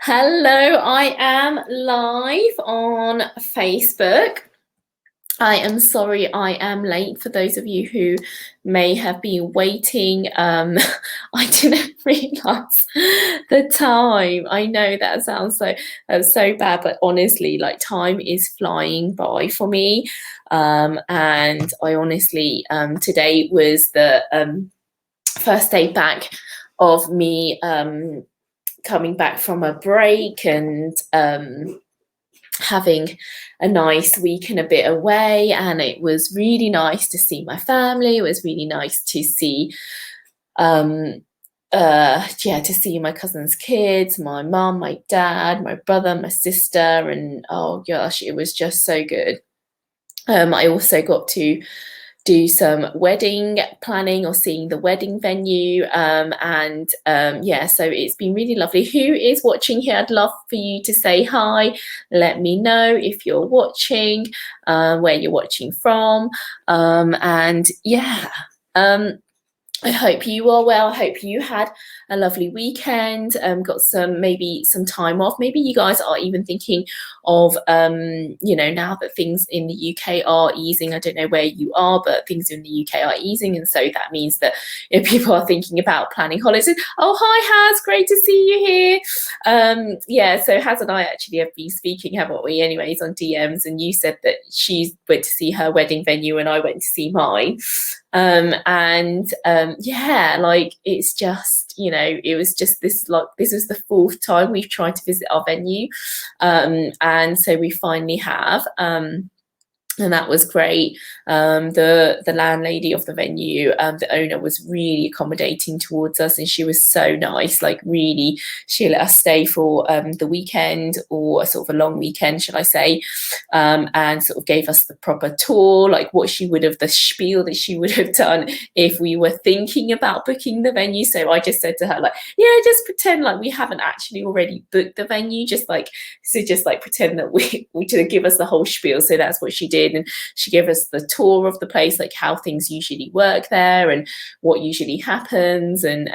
Hello, I am live on Facebook. I am sorry I am late for those of you who may have been waiting. I didn't realize the time. I know that sounds so bad, but honestly, like time is flying by for me. And I honestly, today was the first day back of me coming back from a break and having a nice week and a bit away, and it was really nice to see my family. It was really nice to see to see my cousin's kids, my mum, my dad, my brother, my sister, and oh gosh, it was just so good. I also got to do some wedding planning or seeing the wedding venue, so it's been really lovely. Who is watching here? I'd love for you to say hi. Let me know if you're watching, where you're watching from, I hope you are well. I hope you had a lovely weekend, got maybe some time off. Maybe you guys are even thinking of, now that things in the UK are easing. I don't know where you are, but things in the UK are easing. And so that means that if people are thinking about planning holidays. Oh, hi, Haz. Great to see you here. So Haz and I actually have been speaking, haven't we, anyways, on DMs. And you said that she went to see her wedding venue and I went to see mine. It's just, it was just this is the fourth time we've tried to visit our venue, and so we finally have, and that was great. The landlady of the venue, the owner, was really accommodating towards us, and she was so nice. Like, really, she let us stay for the weekend, or a sort of a long weekend, should I say, and sort of gave us the proper tour, like what she would have, the spiel that she would have done if we were thinking about booking the venue. So I just said to her, like, yeah, just pretend like we haven't actually already booked the venue, just pretend that we to give us the whole spiel. So that's what she did. And she gave us the tour of the place, like how things usually work there and what usually happens, and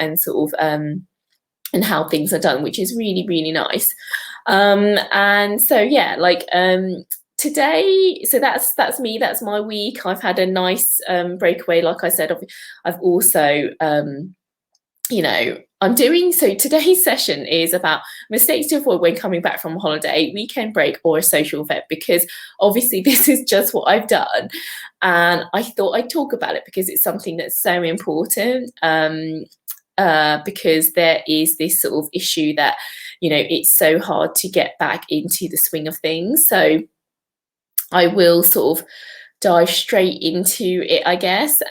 how things are done, which is really, really nice. Today, so that's me, that's my week. I've had a nice breakaway. Like I said, I've also I'm doing, so today's session is about mistakes to avoid when coming back from a holiday, weekend break, or a social event, because obviously this is just what I've done. And I thought I'd talk about it because it's something that's so important, because there is this sort of issue that, it's so hard to get back into the swing of things. So I will sort of dive straight into it, I guess.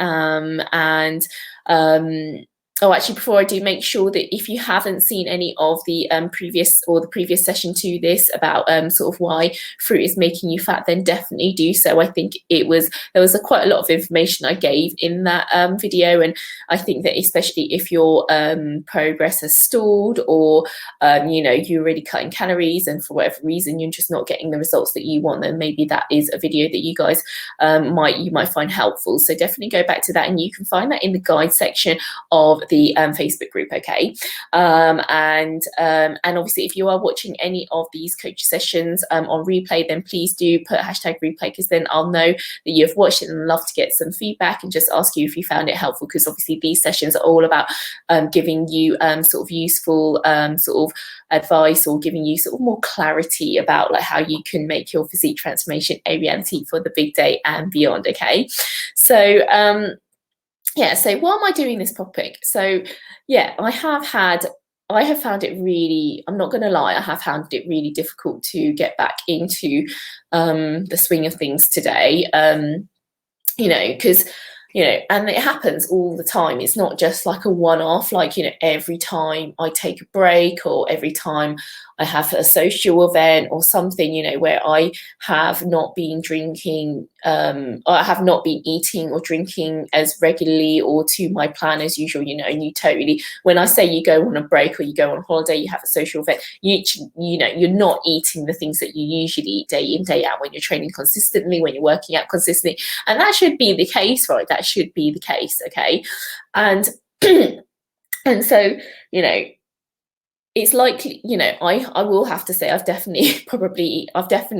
Oh, actually, before I do, make sure that if you haven't seen any of the previous session to this about sort of why fruit is making you fat, then definitely do so. I think there was quite a lot of information I gave in that video, and I think that especially if your progress has stalled, or you're already cutting calories and for whatever reason you're just not getting the results that you want, then maybe that is a video that you guys might find helpful. So definitely go back to that, and you can find that in the guide section of the Facebook group. Okay. And obviously, if you are watching any of these coach sessions on replay, then please do put hashtag replay, because then I'll know that you've watched it, and I'd love to get some feedback and just ask you if you found it helpful, because obviously these sessions are all about giving you sort of useful sort of advice, or giving you sort of more clarity about like how you can make your physique transformation a reality for the big day and beyond. Okay. So so why am I doing this topic? So I have found it really, I'm not going to lie, I have found it really difficult to get back into the swing of things today, because and it happens all the time. It's not just like a one-off, like, every time I take a break, or every time I have a social event or something, where I have not been drinking, or I have not been eating or drinking as regularly or to my plan as usual, and you totally, when I say you go on a break or you go on holiday, you have a social event, you're not eating the things that you usually eat day in, day out, when you're training consistently, when you're working out consistently. And that should be the case, right? That should be the case. Okay. And, and so, it's like, you know, I will have to say I've definitely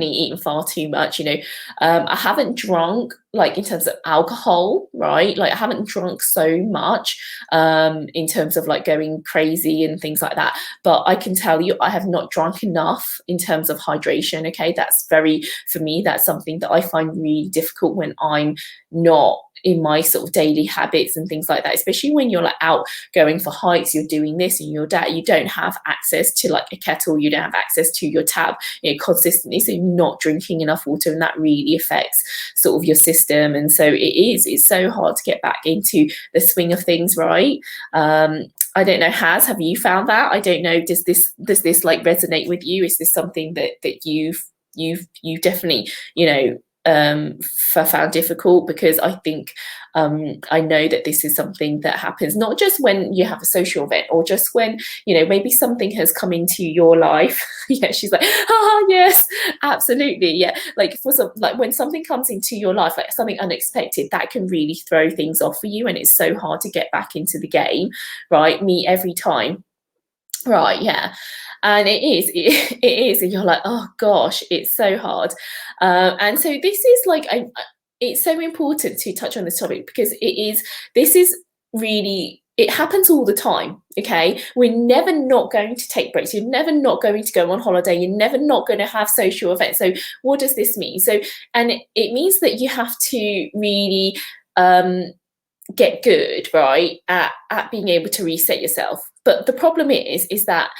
eaten far too much, you know. I haven't drunk, like, in terms of alcohol, right? Like, I haven't drunk so much in terms of like going crazy and things like that. But I can tell you, I have not drunk enough in terms of hydration. Okay, that's very, for me, that's something that I find really difficult when I'm not in my sort of daily habits and things like that, especially when you're like out going for hikes, you're doing this and you're that, you don't have access to like a kettle, you don't have access to your tap, you know, consistently, so you're not drinking enough water, and that really affects sort of your system. And so it's so hard to get back into the swing of things, right? I don't know, have you found that? I don't know, does this like resonate with you? Is this something that you've definitely, you know, found difficult? Because I think I know that this is something that happens not just when you have a social event, or just when, you know, maybe something has come into your life. Yeah, she's like, oh yes, absolutely, yeah. Like for some, like when something comes into your life, like something unexpected, that can really throw things off for you, and it's so hard to get back into the game, right? Me every time. Right, yeah. And it is, and you're like, oh gosh, it's so hard. And so this is like, it's so important to touch on this topic, because this is really, it happens all the time, okay? We're never not going to take breaks. You're never not going to go on holiday. You're never not going to have social events. So what does this mean? So, and it means that you have to really get good, right, at being able to reset yourself. But the problem is that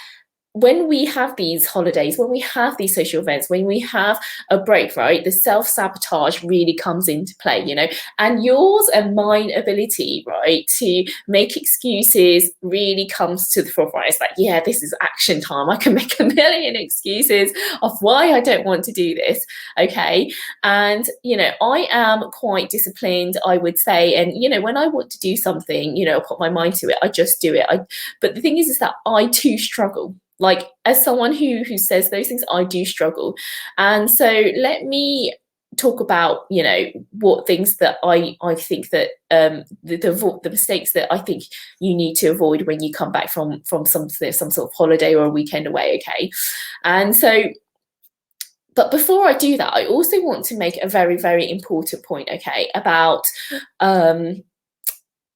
when we have these holidays, when we have these social events, when we have a break, right, the self-sabotage really comes into play, you know, and yours and mine ability, right, to make excuses really comes to the forefront. It's like, yeah, this is action time. I can make a million excuses of why I don't want to do this, okay? And, you know, I am quite disciplined, I would say, and, you know, when I want to do something, you know, I put my mind to it, I just do it. But the thing is that I too struggle. Like, as someone who says those things, I do struggle. And so let me talk about, you know, what things that I think that the mistakes that I think you need to avoid when you come back from some sort of holiday or a weekend away, okay? And so, but before I do that, I also want to make a very, very important point, okay, about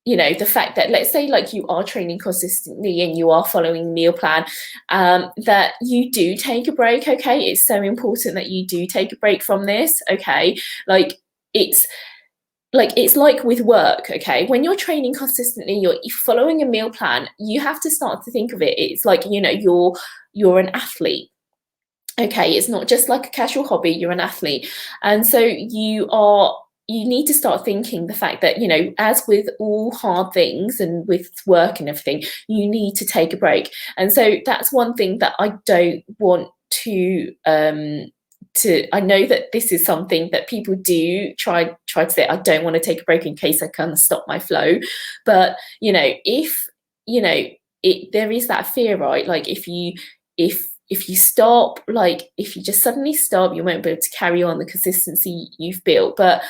you know, the fact that, let's say, like, you are training consistently and you are following meal plan, that you do take a break, okay? It's so important that you do take a break from this, okay? Like, it's like with work, okay? When you're training consistently, you're following a meal plan, you have to start to think of it. It's like, you know, you're an athlete. Okay, it's not just like a casual hobby, you're an athlete. And so you need to start thinking the fact that, you know, as with all hard things and with work and everything, you need to take a break. And so that's one thing that I don't want to I know that this is something that people do try to say, I don't want to take a break in case I kind of stop my flow. But, you know, if, you know, there is that fear, right? Like, if you stop, like, if you just suddenly stop, you won't be able to carry on the consistency you've built. But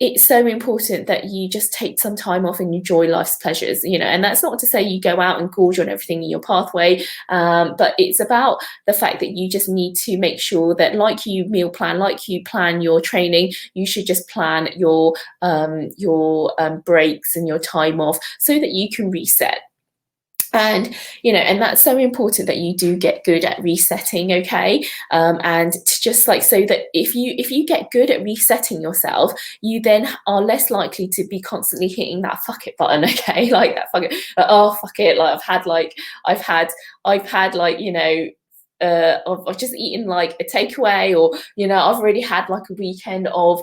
it's so important that you just take some time off and enjoy life's pleasures, you know. And that's not to say you go out and gorge on everything in your pathway, but it's about the fact that you just need to make sure that, like you meal plan, like you plan your training, you should just plan your breaks and your time off so that you can reset. And, you know, and that's so important that you do get good at resetting, okay? And to just like, so that if you get good at resetting yourself, you then are less likely to be constantly hitting that fuck it button, okay? Like that fuck it, like, oh fuck it, like I've had like, you know, I've just eaten like a takeaway, or, you know, I've already had like a weekend of,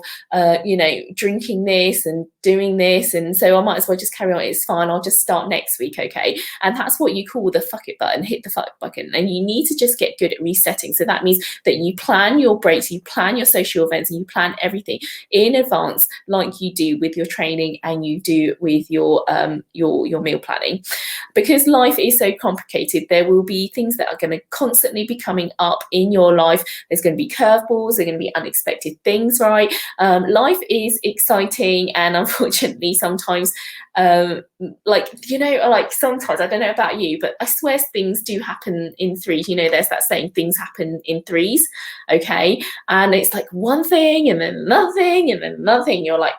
you know, drinking this and doing this, and so I might as well just carry on. It's fine. I'll just start next week, okay? And that's what you call the fuck it button. Hit the fuck button, and you need to just get good at resetting. So that means that you plan your breaks, you plan your social events, and you plan everything in advance, like you do with your training and you do with your meal planning. Because life is so complicated, there will be things that are going to constantly be be coming up in your life. There's going to be curveballs, there are going to be unexpected things, right? Life is exciting, and unfortunately sometimes like, you know, like sometimes, I don't know about you, but I swear things do happen in threes. You know, there's that saying, things happen in threes, okay? And it's like one thing and then nothing and then nothing. You're like,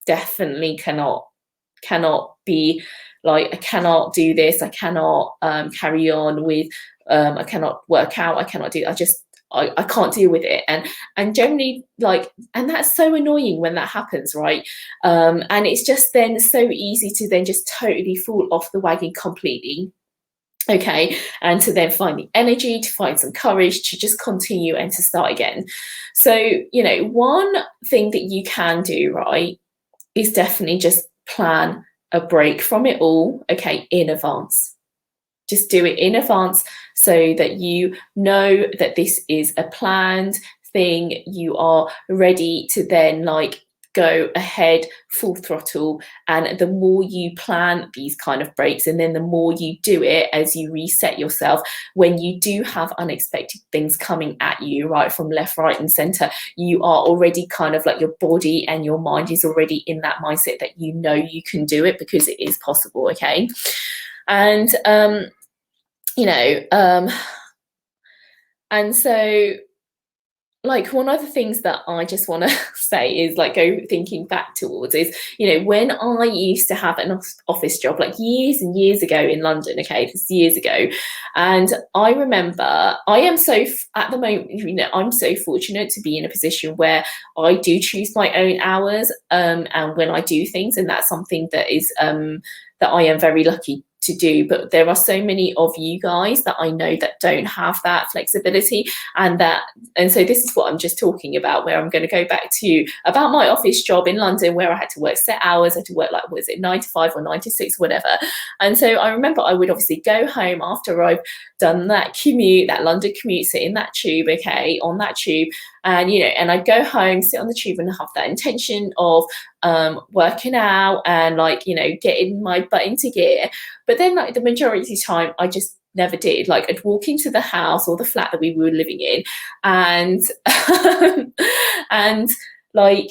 definitely cannot be like, I cannot do this, I cannot carry on with I cannot work out, I cannot do, I can't deal with it. And generally, like, and that's so annoying when that happens, right? And it's just then so easy to then just totally fall off the wagon completely, okay, and to then find the energy, to find some courage to just continue and to start again. So, you know, one thing that you can do, right, is definitely just plan a break from it all, okay, in advance. Just do it in advance so that you know that this is a planned thing. You are ready to then like go ahead full throttle. And the more you plan these kind of breaks, and then the more you do it as you reset yourself, when you do have unexpected things coming at you, right, from left, right, and center, you are already kind of like, your body and your mind is already in that mindset that you know you can do it, because it is possible, okay? And you know, and so, like, one of the things that I just want to say is, like, go thinking back towards is, you know, when I used to have an office job, like years and years ago in London, okay, this years ago, and I remember, I am so, at the moment, you know, I'm so fortunate to be in a position where I do choose my own hours, and when I do things, and that's something that is, that I am very lucky to do. But there are so many of you guys that I know that don't have that flexibility, and so this is what I'm just talking about, where I'm going to go back to about my office job in London, where I had to work set hours, I had to work, like, was it 9 to 5 or 9 to 6, whatever. And so I remember I would obviously go home after I've done that commute, that London commute, sit in that tube, okay, on that tube, and, you know, and I'd go home, sit on the tube, and have that intention of working out and, like, you know, getting my butt into gear. But then, like, the majority of the time, I just never did. Like, I'd walk into the house or the flat that we were living in, and and like,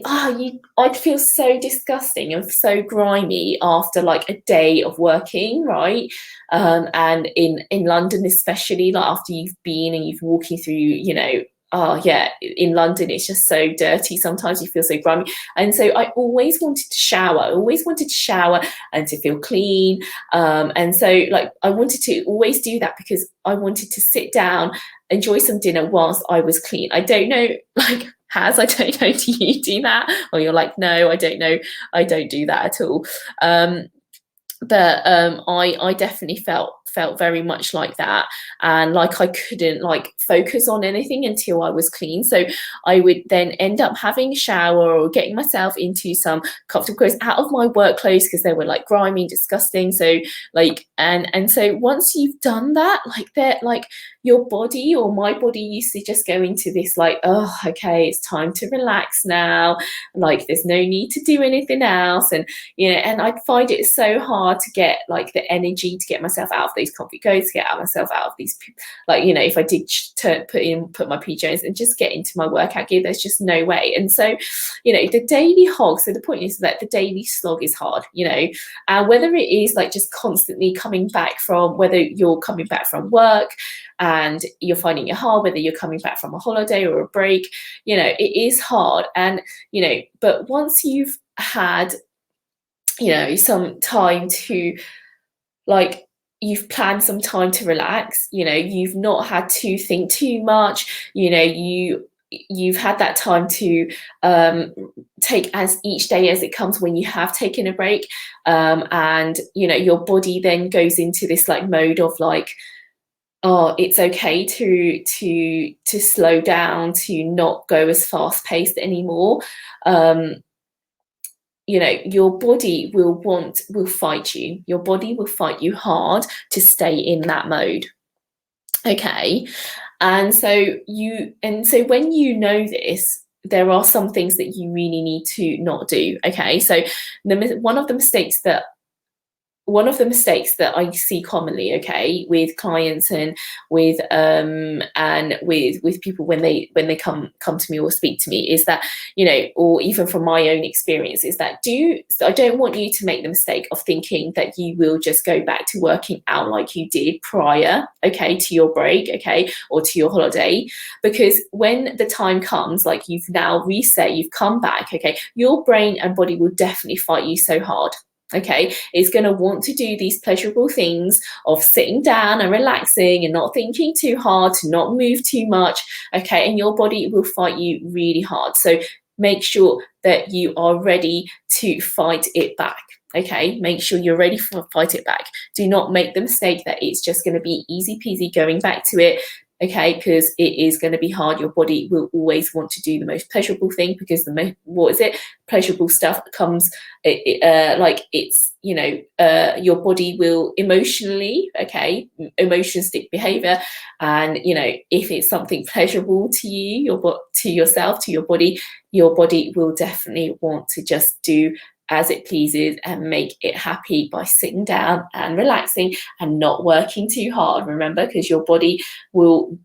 I'd feel so disgusting and so grimy after like a day of working, right? And in London especially, like, after you've been and you've walking through, you know, oh yeah, in London it's just so dirty. Sometimes you feel so grimy, and so I always wanted to shower. I always wanted to shower and to feel clean. And so, like, I wanted to always do that because I wanted to sit down, enjoy some dinner whilst I was clean. I don't know, like, I don't know, do you do that? Or you're like, no, I don't know, I don't do that at all. But I definitely felt very much like that, and like I couldn't like focus on anything until I was clean. So I would then end up having a shower or getting myself into some comfortable clothes out of my work clothes, because they were like grimy and disgusting. So like, and so once you've done that, like, that, like, your body, or my body, used to just go into this like, oh, okay, it's time to relax now, like there's no need to do anything else. And, you know, and I'd find it so hard to get like the energy to get myself out of these comfy clothes, to get myself out of these, like, you know, if I did put my PJs and just get into my workout gear, there's just no way. And so, you know, the daily hog, so the point is that the daily slog is hard, you know, and whether it is like just constantly coming back from, whether you're coming back from work and you're finding it hard, whether you're coming back from a holiday or a break, you know, it is hard. And, you know, but once you've had, you know, some time to, like, you've planned some time to relax, you know, you've not had to think too much, you know, you've had that time to take as each day as it comes when you have taken a break, and, you know, your body then goes into this like mode of like, oh, it's okay to slow down, to not go as fast paced anymore. You know, your body will fight you. Your body will fight you hard to stay in that mode. Okay. And so when you know this, there are some things that you really need to not do. Okay. So one of the mistakes that one of the mistakes that I see commonly, okay, with clients and with people when they come to me or speak to me, is that, you know, or even from my own experience, is that I don't want you to make the mistake of thinking that you will just go back to working out like you did prior, okay, to your break, okay, or to your holiday, because when the time comes, like you've now reset, you've come back, okay, your brain and body will definitely fight you so hard. Okay, it's going to want to do these pleasurable things of sitting down and relaxing and not thinking too hard, to not move too much. Okay, and your body will fight you really hard. So make sure that you are ready to fight it back. Okay, make sure you're ready to fight it back. Do not make the mistake that it's just going to be easy peasy going back to it. Okay, because it is going to be hard. Your body will always want to do the most pleasurable thing, because pleasurable stuff comes, like it's, you know, your body will emotionally, okay, emotionalistic behavior, and, you know, if it's something pleasurable to you, to yourself, to your body will definitely want to just do as it pleases and make it happy by sitting down and relaxing and not working too hard. Remember, because your body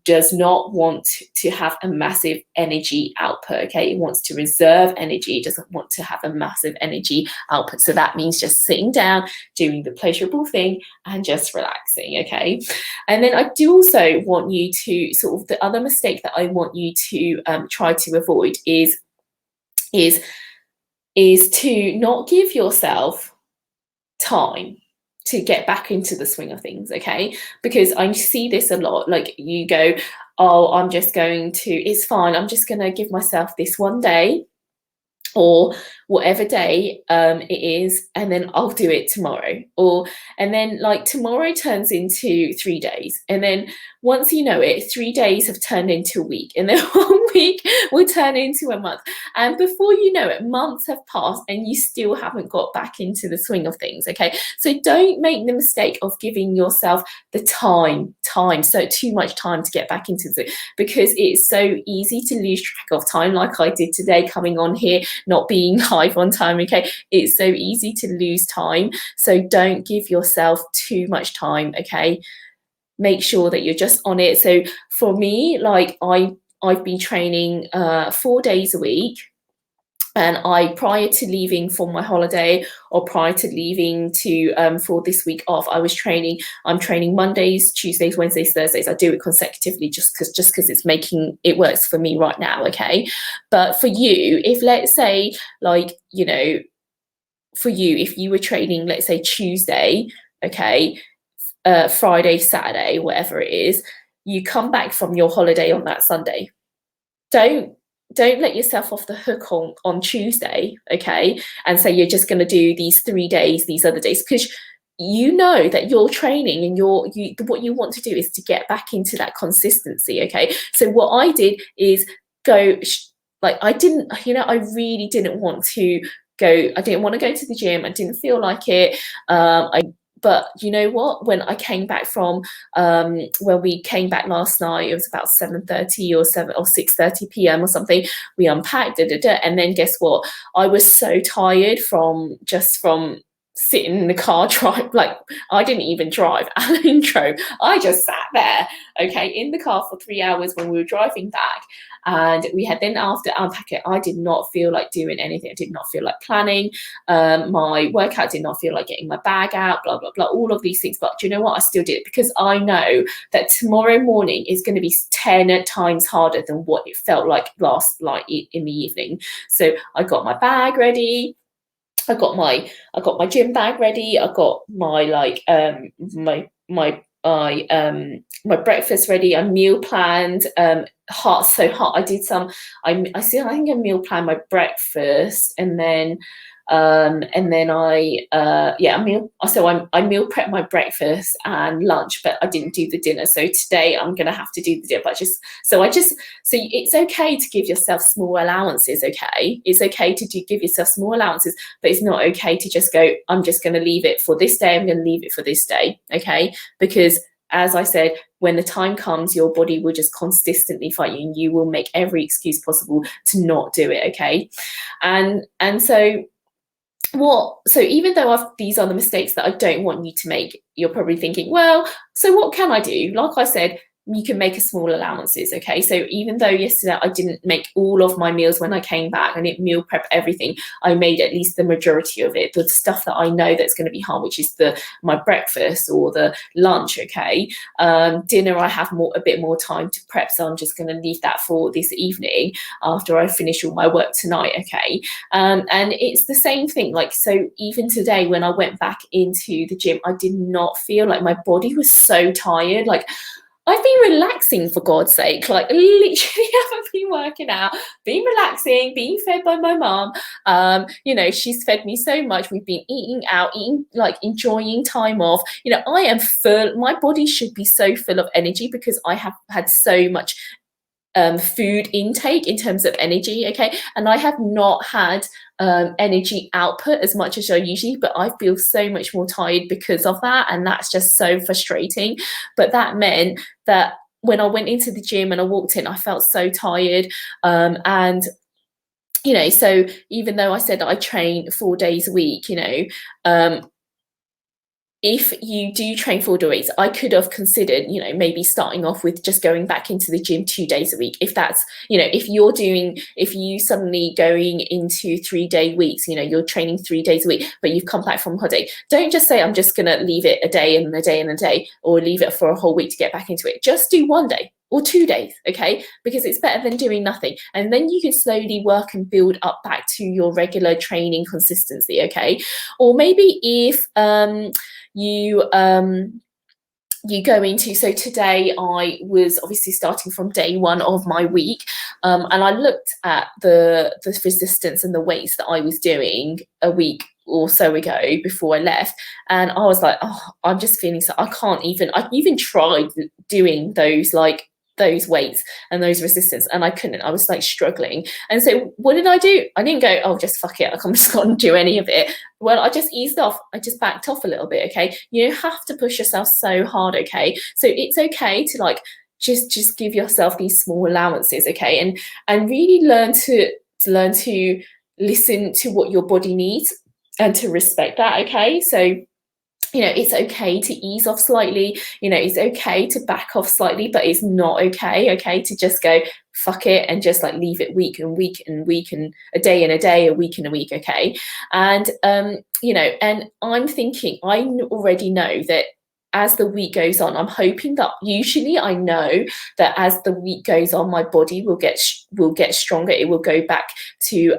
does not want to have a massive energy output. Okay, it wants to reserve energy. It doesn't want to have a massive energy output. So that means just sitting down, doing the pleasurable thing, and just relaxing. Okay, and then I do also want you to sort of, the other mistake that I want you to try to avoid is to not give yourself time to get back into the swing of things, okay? Because I see this a lot. Like, you go, oh, it's fine, I'm just gonna give myself this one day, or whatever day it is, and then I'll do it tomorrow. And then like tomorrow turns into 3 days, and then once you know it, 3 days have turned into a week, and then 1 week will turn into a month, and before you know it, months have passed and you still haven't got back into the swing of things. Okay, so don't make the mistake of giving yourself the time, so too much time to get back into it, because it's so easy to lose track of time, like I did today coming on here, not being live on time. Okay, it's so easy to lose time, so don't give yourself too much time. Okay, make sure that you're just on it. So for me, like I've been training 4 days a week, and prior to leaving for my holiday, or prior to leaving to for this week off, I'm training Mondays, Tuesdays, Wednesdays, Thursdays. I do it consecutively just because it works for me right now. Okay, but for you, if let's say, like, you know, for you, if you were training, let's say Tuesday, okay, Friday, Saturday, whatever it is, you come back from your holiday on that Sunday. Don't let yourself off the hook on Tuesday, okay, and say you're just going to do these 3 days, these other days, because you know that you're training, and what you want to do is to get back into that consistency. Okay, so what I did is go, like, I really didn't want to go. I didn't want to go to the gym. I didn't feel like it. But you know what? When I came back from, when we came back last night, it was about 7:30 or 6:30 p.m. or something. We unpacked, and then guess what? I was so tired from sitting in the car drive. Like, I didn't even drive. Alan drove. I just sat there, okay, in the car for 3 hours when we were driving back. And we had then, after unpacking, I did not feel like doing anything. I did not feel like planning my workout, did not feel like getting my bag out, blah, blah, blah, all of these things. But do you know what? I still did it, because I know that tomorrow morning is going to be 10 times harder than what it felt like last night in the evening. So I got my bag ready. I got my gym bag ready. I got my my breakfast ready. I meal planned. Hot. I did some. I think I meal planned my breakfast, and then I meal prep my breakfast and lunch, but I didn't do the dinner. So today I'm gonna have to do the dinner. But so it's okay to give yourself small allowances. Okay, it's okay to give yourself small allowances, but it's not okay to just go, I'm just gonna leave it for this day. I'm gonna leave it for this day. Okay, because as I said, when the time comes, your body will just consistently fight you, and you will make every excuse possible to not do it. Okay, and so so even though these are the mistakes that I don't want you to make, you're probably thinking, well, so what can I do? Like I said, you can make a small allowances, okay? So even though yesterday I didn't make all of my meals when I came back, I didn't meal prep everything, I made at least the majority of it, the stuff that I know that's going to be hard, which is my breakfast or the lunch, okay? Dinner, I have a bit more time to prep, so I'm just going to leave that for this evening after I finish all my work tonight, okay? And it's the same thing, like, so even today when I went back into the gym, I did not feel like, my body was so tired, like, I've been relaxing, for God's sake, like literally haven't been working out, been relaxing, being fed by my mum. You know, she's fed me so much. We've been eating out, like enjoying time off. You know, I am full. My body should be so full of energy because I have had so much food intake in terms of energy, okay? And I have not had energy output as much as I usually, but I feel so much more tired because of that, and that's just so frustrating. But that meant that when I went into the gym and I walked in, I felt so tired, and you know, so even though I said that I train 4 days a week, you know, if you do train 4 days, I could have considered, you know, maybe starting off with just going back into the gym 2 days a week. If that's, you know, if you suddenly going into 3-day weeks, you know, you're training 3 days a week, but you've come back from holiday, don't just say, I'm just going to leave it a day and a day and a day, or leave it for a whole week to get back into it. Just do 1 day or 2 days, okay? Because it's better than doing nothing. And then you can slowly work and build up back to your regular training consistency, okay? Or maybe if you go into, so today I was obviously starting from day 1 of my week, and I looked at the resistance and the weights that I was doing a week or so ago before I left, and I was like, oh, I'm just feeling so, I even tried doing those weights and those resistance, and I couldn't. I was like struggling. And so what did I do? I didn't go, oh, just fuck it, I'm just not going to do any of it. Well, I just eased off. I just backed off a little bit, okay? You don't have to push yourself so hard, okay? So it's okay to like just give yourself these small allowances, okay? And really learn to listen to what your body needs and to respect that, okay? So, you know, it's okay to ease off slightly, you know, it's okay to back off slightly, but it's not okay, to just go, fuck it, and just like leave it week and week and week and a day and a day, a week and a week, okay? And, you know, and I'm thinking, I already know that as the week goes on, I'm hoping that, usually I know that as the week goes on, my body will get stronger. It will go back to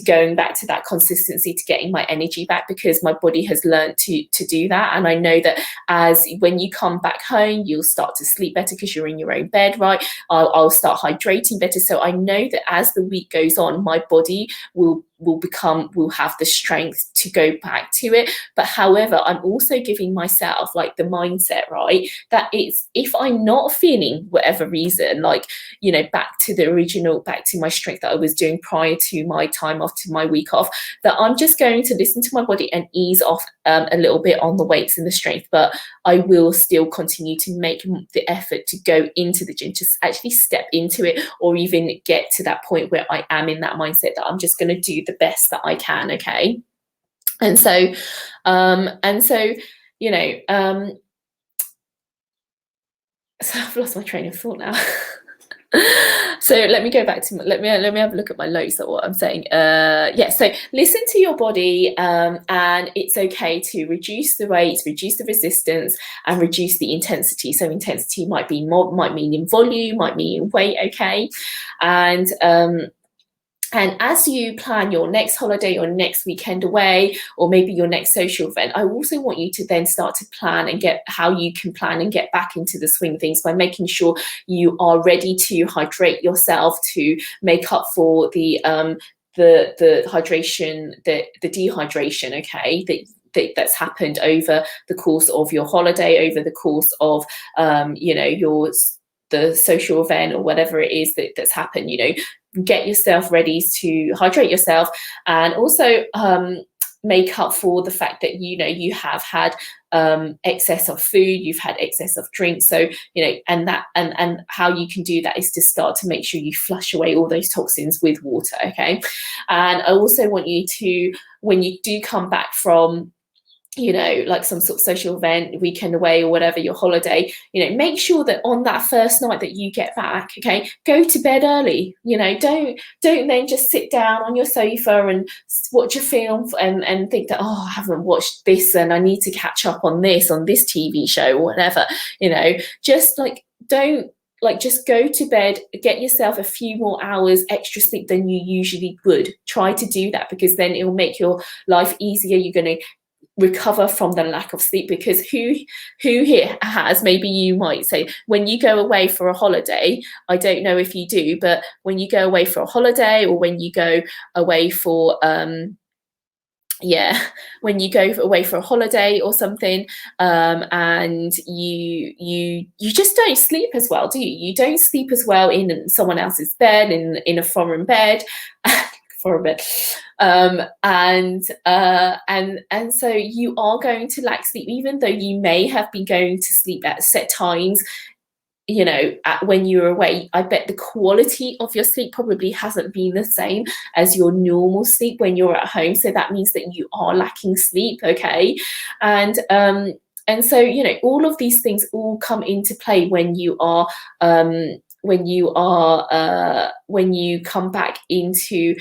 going back to that consistency, to getting my energy back, because my body has learned to do that. And I know that as when you come back home, you'll start to sleep better because you're in your own bed, right? I'll start hydrating better. So I know that as the week goes on, my body will have the strength to go back to it. But however, I'm also giving myself like the mindset, right, that it's, if I'm not feeling whatever reason, like, you know, back to my strength that I was doing prior to my time off, to my week off, that I'm just going to listen to my body and ease off a little bit on the weights and the strength. But I will still continue to make the effort to go into the gym, to actually step into it, or even get to that point where I am in that mindset that I'm just going to do the best that I can, okay? And so you know, so I've lost my train of thought now. So let me go back to let me have a look at my notes at what I'm saying. Yeah, so listen to your body, and it's okay to reduce the weights, reduce the resistance, and reduce the intensity. So intensity might mean in volume, might mean in weight, okay? And as you plan your next holiday or next weekend away, or maybe your next social event, I also want you to then start to plan and get how you can plan and get back into the swing of things by making sure you are ready to hydrate yourself, to make up for the hydration, the dehydration, okay, that's happened over the course of your holiday, over the course of you know, the social event or whatever it is that's happened. You know, get yourself ready to hydrate yourself, and also make up for the fact that, you know, you have had excess of food, you've had excess of drink. So, you know, and how you can do that is to start to make sure you flush away all those toxins with water. Okay. And I also want you to, when you do come back from, you know, like some sort of social event, weekend away or whatever, your holiday, you know, make sure that on that first night that you get back, okay, go to bed early. You know, don't then just sit down on your sofa and watch a film and think that, oh, I haven't watched this and I need to catch up on this TV show or whatever. You know, just like, don't, like, just go to bed, get yourself a few more hours extra sleep than you usually would. Try to do that, because then it will make your life easier. You're going to recover from the lack of sleep, because who here has, maybe you might say, when you go away for a holiday, I don't know if you do, but when you go away for a holiday, or when you go away for when you go away for a holiday or something, and you just don't sleep as well, do you? You don't sleep as well in someone else's bed, in a foreign bed. For a bit, and so you are going to lack sleep, even though you may have been going to sleep at set times, you know, when you're away. I bet the quality of your sleep probably hasn't been the same as your normal sleep when you're at home. So that means that you are lacking sleep, okay? And so, you know, all of these things all come into play when you are when you come back into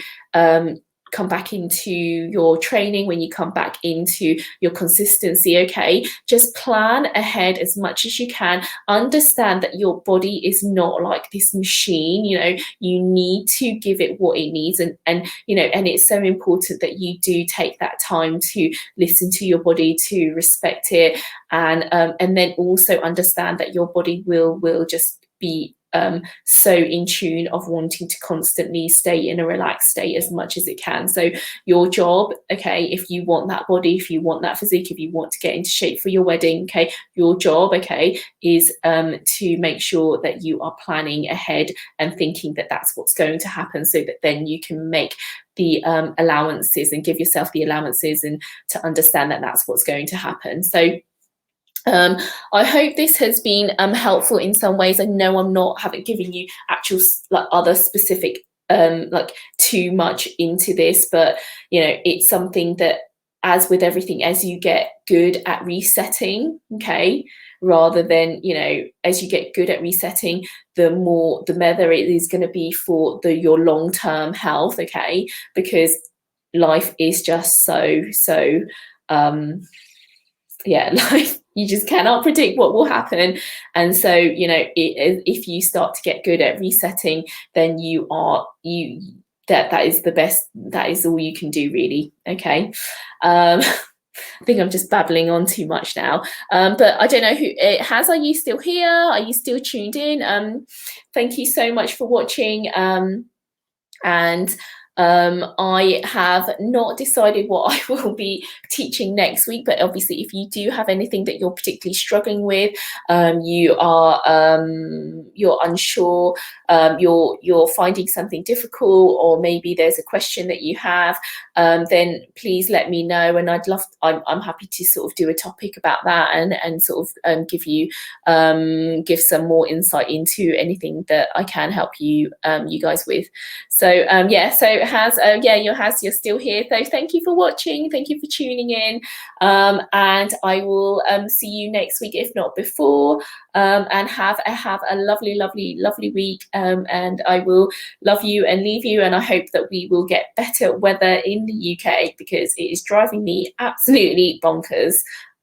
your training, when you come back into your consistency. Okay, just plan ahead as much as you can. Understand that your body is not like this machine. You know, you need to give it what it needs, and you know, and it's so important that you do take that time to listen to your body, to respect it, and then also understand that your body will just be so in tune of wanting to constantly stay in a relaxed state as much as it can. So your job, okay, if you want that body, if you want that physique, if you want to get into shape for your wedding, okay, your job, okay, is to make sure that you are planning ahead and thinking that that's what's going to happen, so that then you can make the allowances and give yourself the allowances, and to understand that that's what's going to happen. So I hope this has been helpful in some ways. I know haven't given you actual like other specific like too much into this, but you know, it's something that, as with everything, as you get good at resetting, okay, rather than, you know, as you get good at resetting, the better it is going to be for your long-term health, okay, because life is just so life, you just cannot predict what will happen. And so, you know, if you start to get good at resetting, then that is the best, that is all you can do, really. Okay. I think I'm just babbling on too much now, but I don't know who it has. Are you still here? Are you still tuned in? Thank you so much for watching. And I have not decided what I will be teaching next week, but obviously if you do have anything that you're particularly struggling with, you're unsure, you're finding something difficult, or maybe there's a question that you have, then please let me know, and I'm happy to sort of do a topic about that, and sort of give some more insight into anything that I can help you guys with. So you're still here, so thank you for watching, thank you for tuning in, and I will see you next week, if not before, and have a lovely week, and I will love you and leave you, and I hope that we will get better weather in the UK, because it is driving me absolutely bonkers,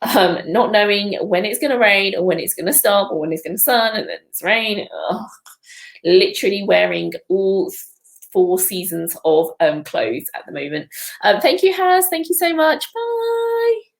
not knowing when it's going to rain, or when it's going to stop, or when it's going to sun, and then it's rain. Ugh. Literally wearing all 4 seasons of clothes at the moment. Thank you, Haz. Thank you so much. Bye.